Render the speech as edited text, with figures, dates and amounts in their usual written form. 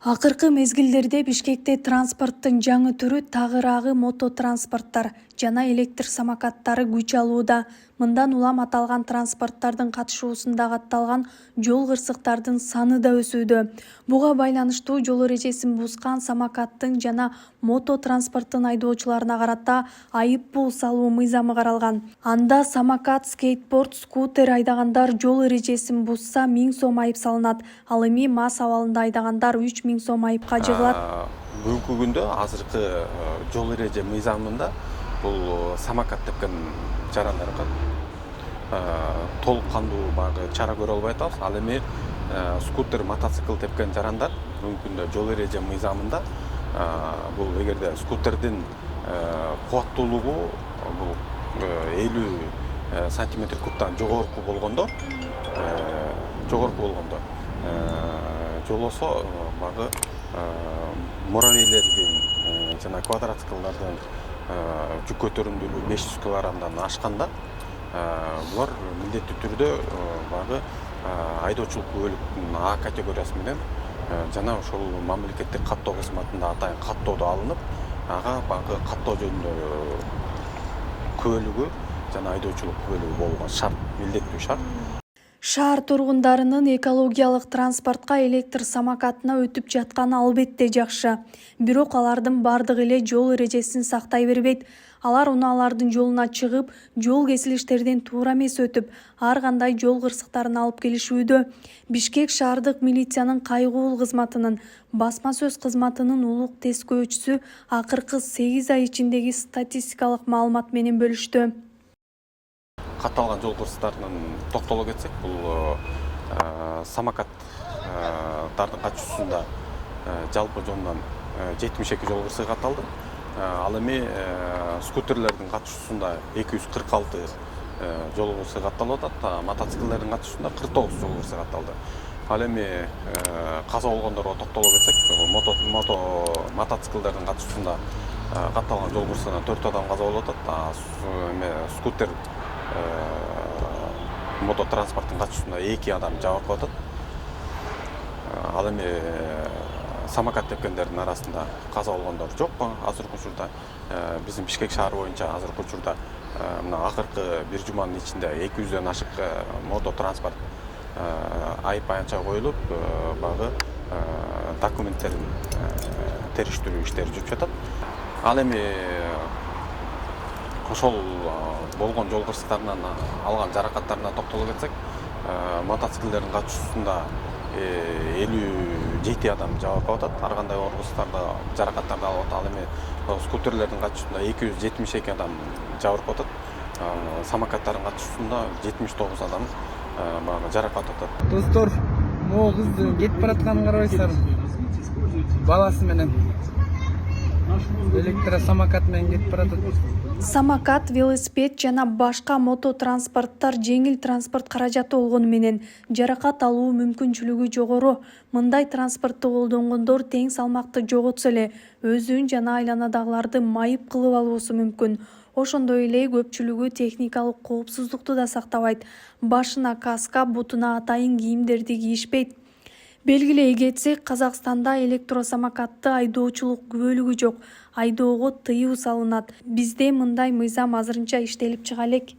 Акыркы мезгилдерде Бишкекте транспорттун жаңы түрү тагыраагы мототранспорттар жана электр самокаттары күч алууда. Мындан улам аталган транспорттардын катышуусунда катталган жол кырсыктардын саны да өсүүдө. Буга байланыштуу жол эрежесин бузган самокаттын жана мототранспорттун айдоочуларына карата айып пул салуу мыйзамы каралган. Анда самокат, скейтборд, скутер айдагандар жол эрежесин бузса 1000 сом айып салынат. Ал эми МАЗ абалында айдагандар 3000 сом айыпка жыгылат. Бүгүнкү күндө азыркы жол эреже мыйзамында бул самокат тепкен жарандарга толук кандуу баягы чара көрө албай атабыз. Ал эми скутер, мотоцикл тепкен жарандар бүгүнкү күндө жол эреже мыйзамында бул эгерде скутердин кубаттуулугу бул 50 сантиметр кубтан жогорку болгондо жолосо баягы муравейлердин жана квадроциклдардын жүк көтөрүмдүүлүгү 500 килограммдан ашканда булар милдеттүү түрдө баягы айдоочулук күбөлүктүн А категориясы менен жана ошол мамлекеттик каттоо кызматында атайын каттоодо алынып, ага баягы каттоо жөнүндө күбөлүгү жана айдоочулук күбөлүгү болгон шарт, милдеттүү шарт. Шаар тургундарынын экологиялык транспортко электр самокатына өтүп жатканы албетте жакшы. Бирок алардын бардыгы эле жол эрежесин сактай бербейт. Алар унаалардын жолуна чыгып, жол кесилиштерден туура эмес өтүп, ар кандай жол кырсыктарын алып келишүүдө. Бишкек шаардык милициянын кайгуул кызматынын басма сөз кызматынын улук тескөөчүсү акыркы 8 ай ичиндеги статистикалык маалымат менен бөлүштү. Катталган жол кырсыктарынан токтоло кетсек, бул самокаттардын катышуусунда жалпы жонунан 72 жол кырсыгы катталды. Ал эми скутерлердин катышуусунда 246 жол кырсыгы катталып атат, мотоциклдердин катышуусунда 49 жол кырсыгы катталды. Ал эми каза болгондорго токтоло кетсек, мотоциклдердин катышуусунда катталган жол кырсыгынан 4 адам каза болуп атат, скутер мототранспорттун катышуусунда 2 адам жабыркап атат. Ал эми самокат тепкендердин арасында каза болгондор жок. Азыркы учурда биздин Бишкек шаары боюнча азыркы учурда мына акыркы бир жуманын ичинде 200дөн ашык мототранспорт айып аянтча коюлуп, баягы документтерин териштирүү иштери жүрүп жатат. Ал эми ошол болгон жол кырсыктарынан алган жаракаттарына токтоло кетсек, мотоциклдердин катышуусунда 57 адам жабыркап атат, ар кандай ооруксуздарда жаракаттарды алып атат. Ал эми скутерлердин катышуусунда 272 адам жабыркап атат, самокаттардын катышуусунда 79 адам баягы жаракат атат. Достор, могу кыз кетип баратканын карабайсыздарбы? Баласы менен электросамокат менен кетип баратат. Самокат, велосипед жана башка мототранспорттар жеңил транспорт каражаты болгону менен жаракат алуу мүмкүнчүлүгү жогору. Мындай транспортты колдонгондор тең салмакты жоготсо эле өзүн жана айланадагыларды майып кылып алуусу мүмкүн. Ошондой эле көпчүлүгү техникалык коопсуздукту да сактабайт. Башына каска, бутуна атайын кийимдерди кийишпейт. Белгилей кетсек, Казакстанда электросамокатты айдоочулук күбөлүгү жок. Айдоого тыюу салынат. Бизде мындай мыйзам азырынча иштелип чыга элек.